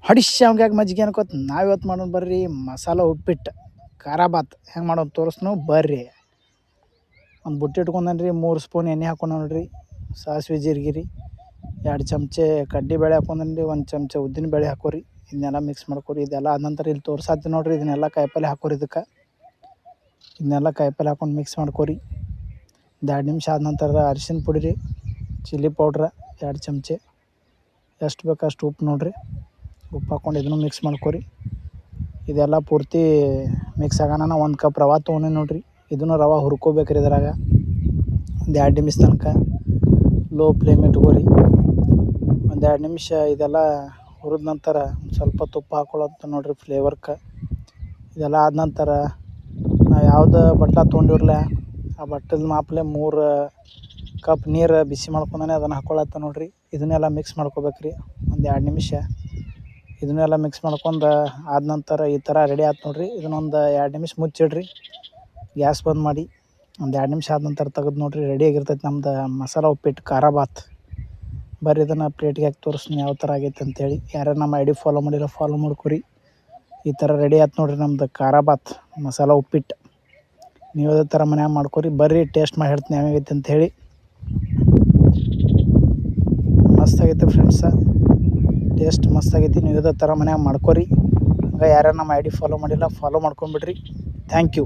ಹೊಡಿಶ್ ಹಂಗಾಗಿ ಮಜ್ಜಿಗೆ ಅನ್ಕೋತ ನಾವು ಇವತ್ತು ಮಾಡೋಣ ಬರ್ರಿ ಮಸಾಲ ಉಪ್ಪಿಟ್ಟು ಖಾರ ಬಾತ್ ಹೆಂಗೆ ಮಾಡೋದು ತೋರಿಸ್ನು ಬರ್ರಿ. ಒಂದು ಬುಟ್ಟಿ ಇಟ್ಕೊಂಡೇನಿ ರೀ, 3 ಸ್ಪೂನ್ ಎಣ್ಣೆ ಹಾಕೊಂಡ ನೋಡ್ರಿ, ಸಾಸಿವೆ ಜೀರಿಗೆ 2 ಚಮಚೆ ಕಡ್ಡಿಬೇಳೆ ಹಾಕೊಂಡೇನಿ ರೀ, 1 ಚಮಚ ಉದ್ದಿನಬೇಳೆ ಹಾಕೋರಿ. ಇದನ್ನೆಲ್ಲ ಮಿಕ್ಸ್ ಮಾಡ್ಕೊರಿ. ಇದೆಲ್ಲ ಆದ ನಂತರ ಇಲ್ಲಿ ತೋರ್ಸಾತ್ತೀನಿ ನೋಡ್ರಿ, ಇದನ್ನೆಲ್ಲ ಕಾಯಿಪಲ್ಲೆ ಹಾಕೋರಿ. ಇದನ್ನೆಲ್ಲ ಕಾಯಿಪಲ್ಲೆ ಹಾಕೊಂಡು ಮಿಕ್ಸ್ ಮಾಡ್ಕೊರಿ. 2 ನಿಮಿಷ ಆದ ನಂತರ ಅರಿಶಿನ ಪುಡಿ ರೀ, ಚಿಲ್ಲಿ ಪೌಡ್ರ 2 ಚಮಚೆ, ಎಷ್ಟು ಬೇಕು ಅಷ್ಟು ಉಪ್ಪು ನೋಡ್ರಿ, ಉಪ್ಪು ಹಾಕ್ಕೊಂಡು ಇದನ್ನು ಮಿಕ್ಸ್ ಮಾಡ್ಕೊರಿ. ಇದೆಲ್ಲ ಪೂರ್ತಿ ಮಿಕ್ಸ್ ಆಗೋಣ 1 ಕಪ್ ರವೆ ತೊಗೊಂಡು ನೋಡ್ರಿ, ಇದನ್ನು ರವೆ ಹುರ್ಕೋಬೇಕ್ರಿ. ಇದ್ರಾಗ ಒಂದು 2 ನಿಮಿಷ ತನಕ ಲೋ ಫ್ಲೇಮ್ ಇಟ್ಕೋರಿ. ಒಂದು 2 ನಿಮಿಷ ಇದೆಲ್ಲ ಹುರಿದ ನಂತರ ಸ್ವಲ್ಪ ತುಪ್ಪ ಹಾಕೊಳ್ಳೋದು ನೋಡ್ರಿ ಫ್ಲೇವರ್ಗೆ. ಇದೆಲ್ಲ ಆದ ನಂತರ ನಾವು ಯಾವ್ದು ಬಟ್ಲ ತೊಗೊಂಡಿರಲ್ಲ ಆ ಬಟ್ಟದ ಮಾಪ್ಲೆ 3 ಕಪ್ ನೀರು ಬಿಸಿ ಮಾಡ್ಕೊಂಡೇ ಅದನ್ನು ಹಾಕ್ಕೊಳತ್ತ ನೋಡ್ರಿ. ಇದನ್ನೆಲ್ಲ ಮಿಕ್ಸ್ ಮಾಡ್ಕೋಬೇಕ್ರಿ ಒಂದು 2 ನಿಮಿಷ. ಇದನ್ನೆಲ್ಲ ಮಿಕ್ಸ್ ಮಾಡ್ಕೊಂಡು ಆದ ನಂತರ ಈ ಥರ ರೆಡಿ ಆಯ್ತು ನೋಡ್ರಿ. ಇದನ್ನೊಂದು 2 ನಿಮಿಷ ಮುಚ್ಚಿಡ್ರಿ, ಗ್ಯಾಸ್ ಬಂದ್ ಮಾಡಿ. ಒಂದು 2 ನಿಮಿಷ ಆದ ನಂತರ ತೆಗೆದು ನೋಡ್ರಿ, ರೆಡಿಯಾಗಿರ್ತೈತೆ ನಮ್ದು ಮಸಾಲ ಉಪ್ಪಿಟ್ಟು ಖಾರ ಬಾತ್. ಬರ್ರಿ ಇದನ್ನು ಪ್ಲೇಟಿಗೆ ಹಾಕಿ ತೋರಿಸ್ತೀನಿ ಯಾವ ಥರ ಆಗೈತೆ ಅಂಥೇಳಿ. ಯಾರು ನಮ್ಮ ಐ ಡಿ ಫಾಲೋ ಮಾಡಿರೋ ಫಾಲೋ ಮಾಡ್ಕೊರಿ. ಈ ಥರ ರೆಡಿ ಆಯ್ತು ನೋಡ್ರಿ ನಮ್ದು ಖಾರ ಬಾತ್ ಮಸಾಲ ಉಪ್ಪಿಟ್ಟು. ನೀವು ಅದೇ ಥರ ಮನ್ಯಾಗ ಮಾಡ್ಕೊರಿ. ಬರ್ರಿ ಟೇಸ್ಟ್ ಮಾಡಿ ಹೇಳ್ತೀನಿ ಹೆಂಗೈತೆ ಅಂಥೇಳಿ. ಮಸ್ತಾಗೈತೆ ಫ್ರೆಂಡ್ಸ, ಟೇಸ್ಟ್ ಮಸ್ತಾಗೈತಿ. ನೀವು ಇದೇ ಥರ ಮನ್ಯಾಗ ಮಾಡ್ಕೊರಿ. ಹಂಗೆ ಯಾರು ನಮ್ಮ ಐ ಡಿ ಫಾಲೋ ಮಾಡಿಲ್ಲ ಫಾಲೋ ಮಾಡ್ಕೊಂಬಿಡ್ರಿ. Thank you.